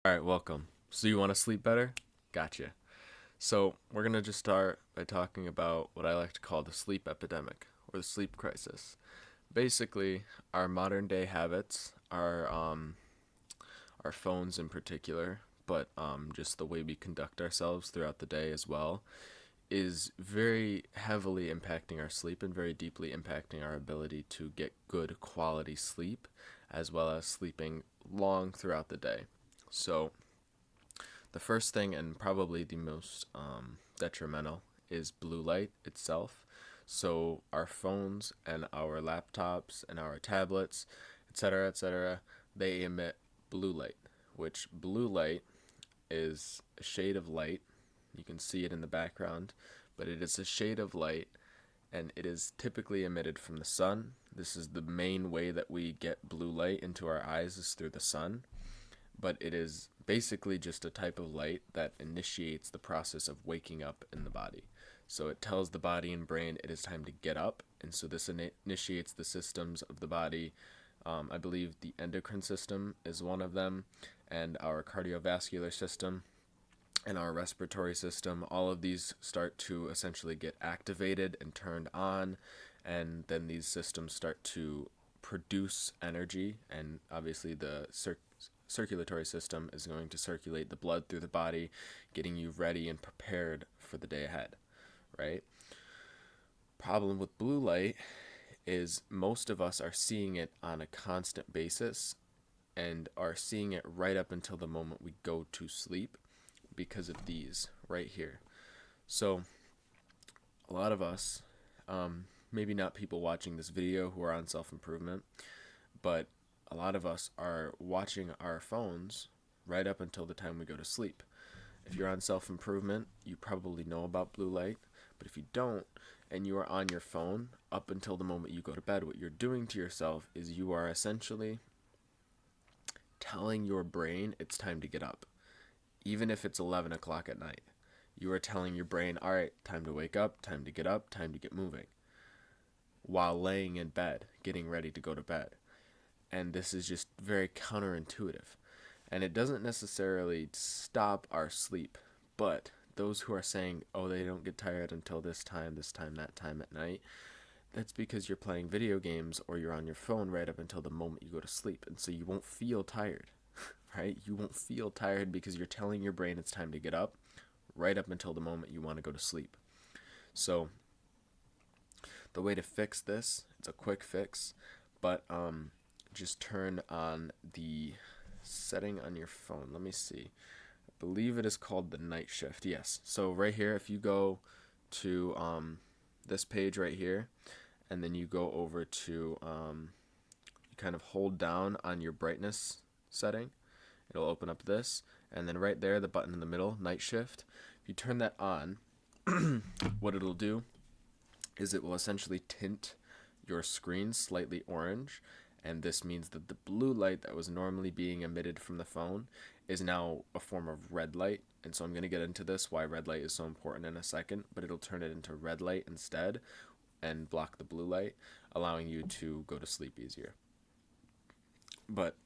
All right, welcome. So you want to sleep better? Gotcha. So we're gonna just start by talking about what I like to call the sleep epidemic or the sleep crisis. Basically, our modern day habits, our phones in particular, but just the way we conduct ourselves throughout the day as well, is very heavily impacting our sleep and very deeply impacting our ability to get good quality sleep, as well as sleeping long throughout the day. So the first thing, and probably the most detrimental, is blue light itself. So, our phones and our laptops and our tablets, etc., they emit blue light, which blue light is a shade of light. You can see it in the background, but it is a shade of light and it is typically emitted from the sun. This is the main way that we get blue light into our eyes is through the sun, but it is basically just a type of light that initiates the process of waking up in the body. So it tells the body and brain it is time to get up, and so this initiates the systems of the body. I believe the endocrine system is one of them, and our cardiovascular system and our respiratory system. All of these start to essentially get activated and turned on, and then these systems start to produce energy, and obviously the circulatory system is going to circulate the blood through the body, getting you ready and prepared for the day ahead, right? Problem with blue light is most of us are seeing it on a constant basis and are seeing it right up until the moment we go to sleep because of these right here. So, a lot of us, maybe not people watching this video who are on self improvement, but a lot of us are watching our phones right up until the time we go to sleep. If you're on self improvement, you probably know about blue light, but if you don't, and you are on your phone up until the moment you go to bed, what you're doing to yourself is you are essentially telling your brain it's time to get up, even if it's 11 o'clock at night. You are telling your brain, all right, time to wake up, time to get moving, while laying in bed, getting ready to go to bed. And this is just very counterintuitive. And it doesn't necessarily stop our sleep, but those who are saying, oh, they don't get tired until this time, that time at night, that's because you're playing video games or you're on your phone right up until the moment you go to sleep. And so you won't feel tired, right? You won't feel tired because you're telling your brain it's time to get up right up until the moment you want to go to sleep. So the way to fix this, it's a quick fix, but just turn on the setting on your phone. Let me see. I believe it is called the night shift. Yes. So right here, if you go to this page right here, and then you go over to you kind of hold down on your brightness setting, it'll open up this, and then right there, the button in the middle, night shift. If you turn that on, what it'll do is it will essentially tint your screen slightly orange, and this means that the blue light that was normally being emitted from the phone is now a form of red light. And so I'm going to get into this, why red light is so important in a second, but it'll turn it into red light instead and block the blue light, allowing you to go to sleep easier. But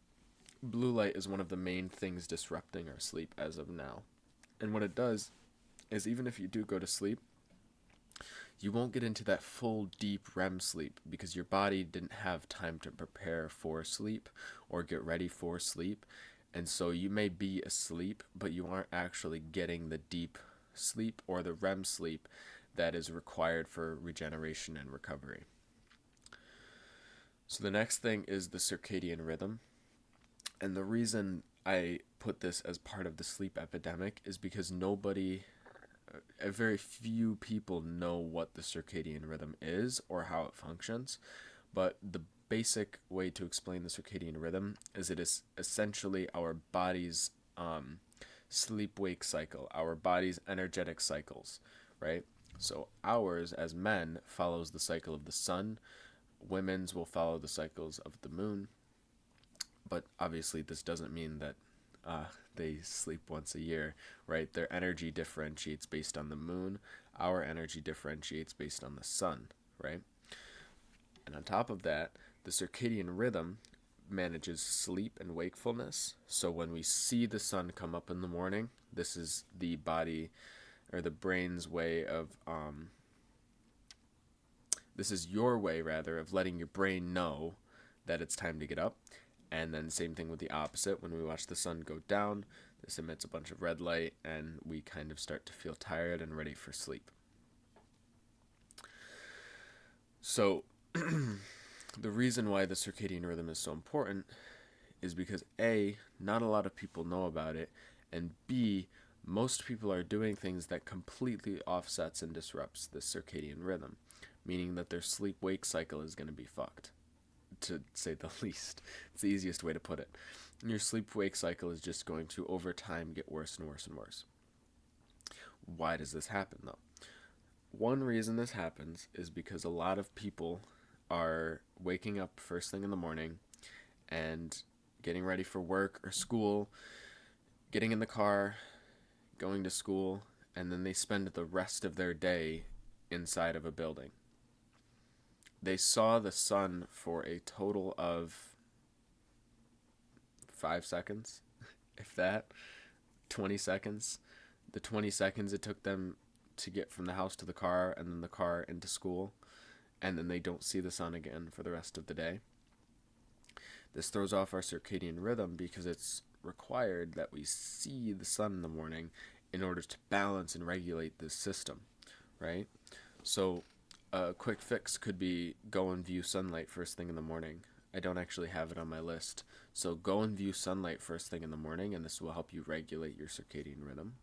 blue light is one of the main things disrupting our sleep as of now. And what it does is even if you do go to sleep, you won't get into that full deep REM sleep because your body didn't have time to prepare for sleep or get ready for sleep. And so you may be asleep, but you aren't actually getting the deep sleep or the REM sleep that is required for regeneration and recovery. So the next thing is the circadian rhythm. And the reason I put this as part of the sleep epidemic is because very few people know what the circadian rhythm is or how it functions. But the basic way to explain the circadian rhythm is it is essentially our body's sleep wake cycle, our body's energetic cycles, right? So ours as men follows the cycle of the sun, women's will follow the cycles of the moon, but obviously this doesn't mean that they sleep once a year, right? Their energy differentiates based on the moon. Our energy differentiates based on the sun, right? And on top of that, the circadian rhythm manages sleep and wakefulness. So when we see the sun come up in the morning, this is the body or the brain's way of this is your way rather of letting your brain know that it's time to get up. And then same thing with the opposite. When we watch the sun go down, this emits a bunch of red light and we kind of start to feel tired and ready for sleep. So the reason why the circadian rhythm is so important is because A, not a lot of people know about it, and B, most people are doing things that completely offsets and disrupts the circadian rhythm, meaning that their sleep-wake cycle is going to be fucked, to say the least. It's the easiest way to put it. Your sleep-wake cycle is just going to, over time, get worse and worse and worse. Why does this happen, though? One reason this happens is because a lot of people are waking up first thing in the morning and getting ready for work or school, getting in the car, going to school, and then they spend the rest of their day inside of a building. They saw the sun for a total of 5 seconds, if that, 20 seconds. The 20 seconds it took them to get from the house to the car and then the car into school, and then they don't see the sun again for the rest of the day. This throws off our circadian rhythm because it's required that we see the sun in the morning in order to balance and regulate this system, right? So a quick fix could be go and view sunlight first thing in the morning. I don't actually have it on my list. So go and view sunlight first thing in the morning, and this will help you regulate your circadian rhythm.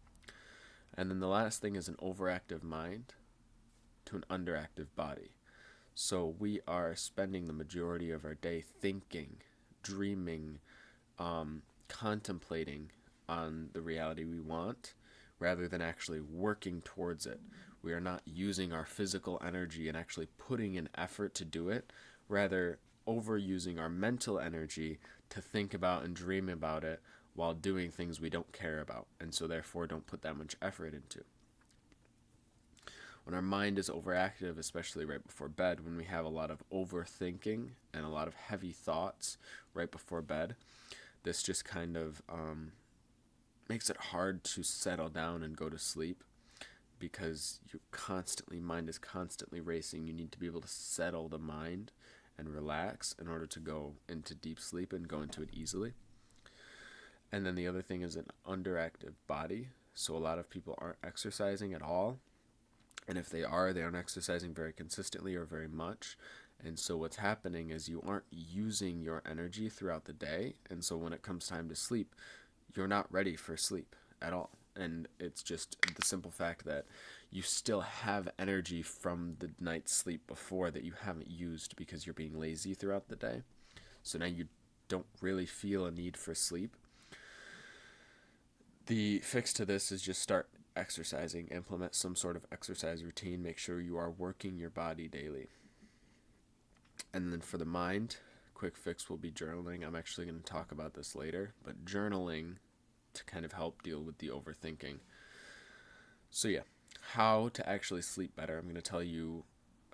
And then the last thing is an overactive mind to an underactive body. So we are spending the majority of our day thinking, dreaming, contemplating on the reality we want rather than actually working towards it. We are not using our physical energy and actually putting an effort to do it, rather overusing our mental energy to think about and dream about it while doing things we don't care about, and so therefore don't put that much effort into. When our mind is overactive, especially right before bed, when we have a lot of overthinking and a lot of heavy thoughts right before bed, this just kind of makes it hard to settle down and go to sleep because mind is constantly racing. You need to be able to settle the mind and relax in order to go into deep sleep and go into it easily. And then the other thing is an underactive body. So a lot of people aren't exercising at all. And if they aren't exercising very consistently or very much. And so what's happening is you aren't using your energy throughout the day. And so when it comes time to sleep, you're not ready for sleep at all. And it's just the simple fact that you still have energy from the night's sleep before that you haven't used because you're being lazy throughout the day. So now you don't really feel a need for sleep. The fix to this is just start exercising, implement some sort of exercise routine, make sure you are working your body daily. And then for the mind, quick fix will be journaling. I'm actually going to talk about this later, but journaling to kind of help deal with the overthinking. So yeah, how to actually sleep better. I'm going to tell you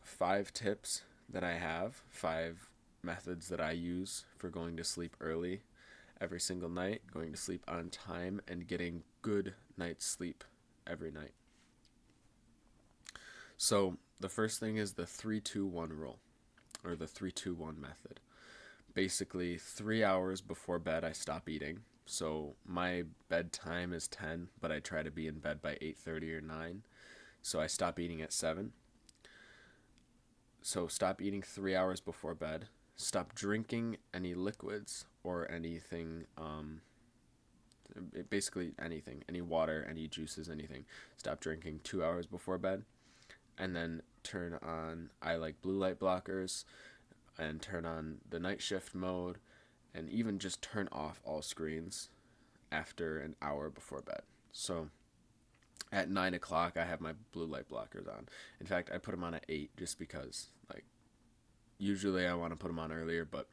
5 tips that I have, 5 methods that I use for going to sleep early every single night, going to sleep on time, and getting good night's sleep every night. So the first thing is the 3-2-1 rule, or the 3-2-1 method. Basically, 3 hours before bed, I stop eating. So my bedtime is 10, but I try to be in bed by 8:30 or 9. So I stop eating at 7. So stop eating 3 hours before bed. Stop drinking any liquids or anything, basically anything, any water, any juices, anything. Stop drinking 2 hours before bed. And then I like blue light blockers, and turn on the night shift mode, and even just turn off all screens after an hour before bed. So at 9 o'clock, I have my blue light blockers on. In fact, I put them on at 8 just because, usually I want to put them on earlier, but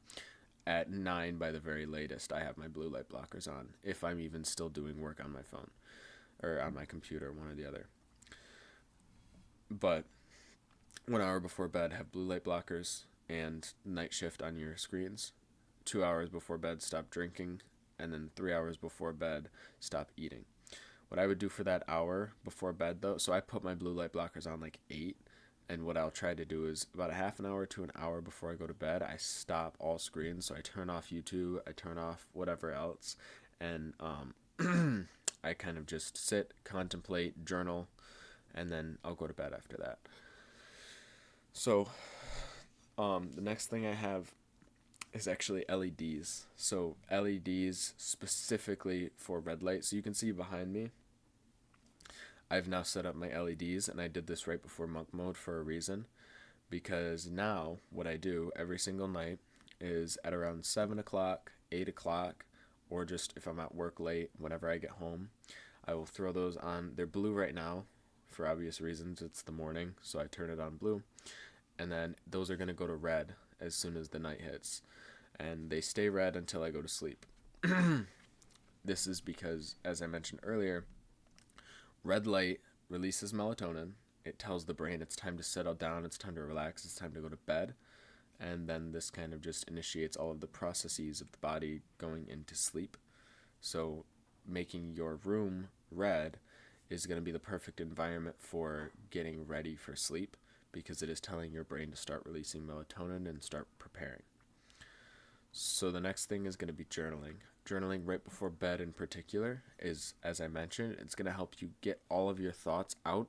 at 9 by the very latest, I have my blue light blockers on, if I'm even still doing work on my phone or on my computer, one or the other. But 1 hour before bed, have blue light blockers and night shift on your screens. 2 hours before bed, stop drinking, and then 3 hours before bed, stop eating. What I would do for that hour before bed, though, so I put my blue light blockers on like 8, and what I'll try to do is about a half an hour to an hour before I go to bed, I stop all screens. So I turn off YouTube, I turn off whatever else, and I kind of just sit, contemplate, journal, and then I'll go to bed after that. So the next thing I have is actually LEDs. So LEDs specifically for red light. So you can see behind me, I've now set up my LEDs, and I did this right before monk mode for a reason, because now what I do every single night is at around 7 o'clock, 8 o'clock, or just if I'm at work late, whenever I get home, I will throw those on. They're blue right now for obvious reasons. It's the morning, so I turn it on blue. And then those are going to go to red as soon as the night hits. And they stay red until I go to sleep. This is because, as I mentioned earlier, red light releases melatonin. It tells the brain it's time to settle down, it's time to relax, it's time to go to bed. And then this kind of just initiates all of the processes of the body going into sleep. So making your room red is going to be the perfect environment for getting ready for sleep, because it is telling your brain to start releasing melatonin and start preparing. So the next thing is going to be journaling. Journaling right before bed in particular is, as I mentioned, it's going to help you get all of your thoughts out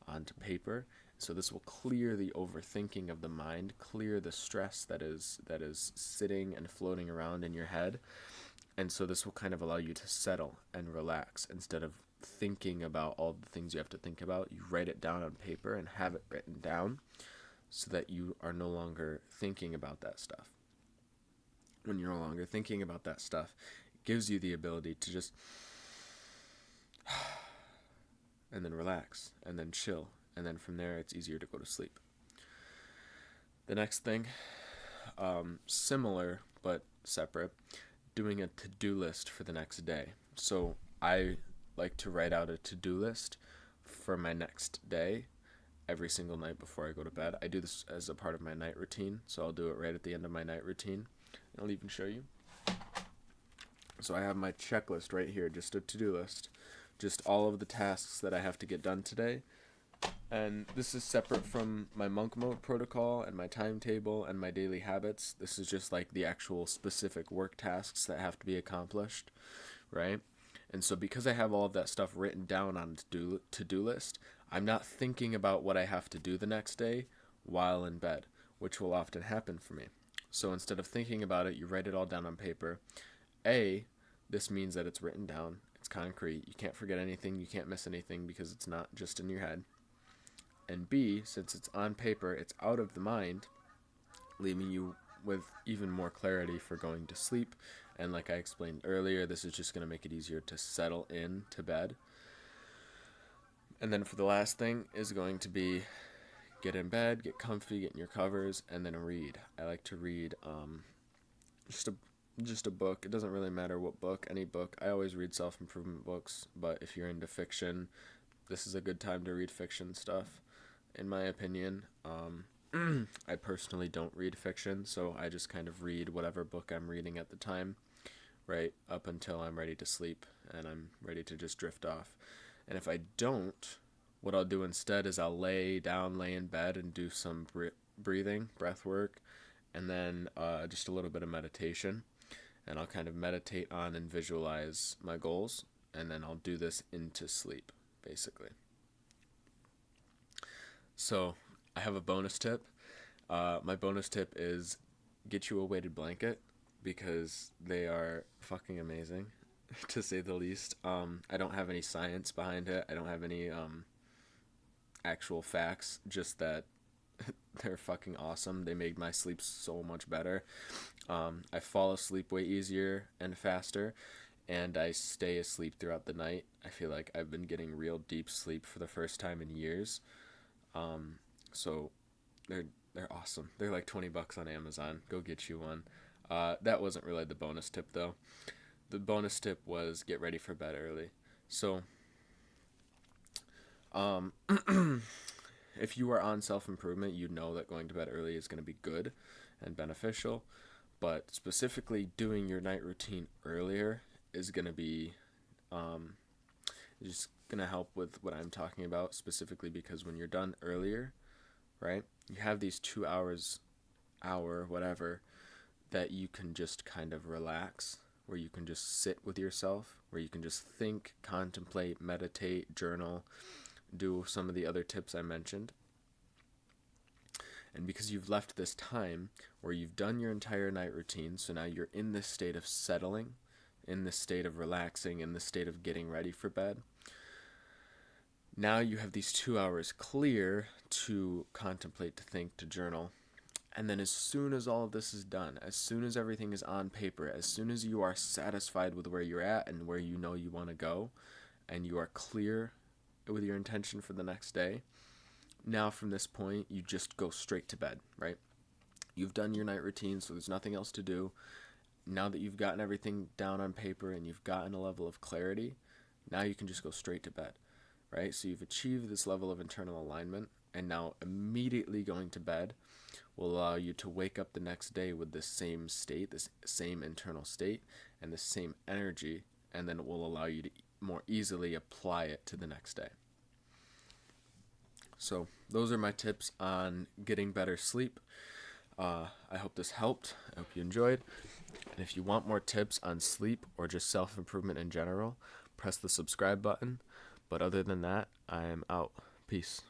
onto paper. So this will clear the overthinking of the mind, clear the stress that is sitting and floating around in your head. And so this will kind of allow you to settle and relax. Instead of thinking about all the things you have to think about, you write it down on paper and have it written down so that you are no longer thinking about that stuff. When you're no longer thinking about that stuff, it gives you the ability to just and then relax and then chill, and then from there it's easier to go to sleep. The next thing, similar but separate, doing a to-do list for the next day. So I like to write out a to-do list for my next day every single night before I go to bed. I do this as a part of my night routine, so I'll do it right at the end of my night routine. I'll even show you. So I have my checklist right here, just a to-do list, just all of the tasks that I have to get done today. And this is separate from my monk mode protocol and my timetable and my daily habits. This is just like the actual specific work tasks that have to be accomplished, right? And so because I have all of that stuff written down on a to-do list, I'm not thinking about what I have to do the next day while in bed, which will often happen for me. So instead of thinking about it, you write it all down on paper. This means that it's written down, it's concrete, you can't forget anything, you can't miss anything because it's not just in your head. And B, since it's on paper, it's out of the mind, leaving you with even more clarity for going to sleep. And like I explained earlier, this is just going to make it easier to settle in to bed. And then for the last thing is going to be get in bed, get comfy, get in your covers, and then read. I like to read just a book. It doesn't really matter what book, any book. I always read self-improvement books, but if you're into fiction, this is a good time to read fiction stuff, in my opinion. I personally don't read fiction, so I just kind of read whatever book I'm reading at the time, right up until I'm ready to sleep and I'm ready to just drift off. And if I don't, what I'll do instead is I'll lay in bed and do some breathing, breath work, and then just a little bit of meditation. And I'll kind of meditate on and visualize my goals, and then I'll do this into sleep, basically. So I have a bonus tip. My bonus tip is get you a weighted blanket, because they are fucking amazing, to say the least. I don't have any science behind it. I don't have any actual facts, just that they're fucking awesome. They make my sleep so much better. I fall asleep way easier and faster, and I stay asleep throughout the night. I feel like I've been getting real deep sleep for the first time in years. So they're awesome. They're like $20 on Amazon. Go get you one. That wasn't really the bonus tip though. The bonus tip was get ready for bed early. So if you are on self-improvement, you know that going to bed early is going to be good and beneficial. But specifically doing your night routine earlier is going to be just going to help with what I'm talking about, specifically because when you're done earlier, right, you have these 2 hours, whatever, that you can just kind of relax, where you can just sit with yourself, where you can just think, contemplate, meditate, journal, do some of the other tips I mentioned. And because you've left this time where you've done your entire night routine, so now you're in this state of settling, in this state of relaxing, in this state of getting ready for bed. Now you have these 2 hours clear to contemplate, to think, to journal. And then as soon as all of this is done, as soon as everything is on paper, as soon as you are satisfied with where you're at and where you know you want to go, and you are clear with your intention for the next day, now from this point, you just go straight to bed, right? You've done your night routine, so there's nothing else to do. Now that you've gotten everything down on paper and you've gotten a level of clarity, now you can just go straight to bed, right? So you've achieved this level of internal alignment, and now immediately going to bed will allow you to wake up the next day with this same state, this same internal state, and the same energy, and then it will allow you to more easily apply it to the next day. So those are my tips on getting better sleep. I hope this helped. I hope you enjoyed. And if you want more tips on sleep or just self-improvement in general, press the subscribe button. But other than that, I am out. Peace.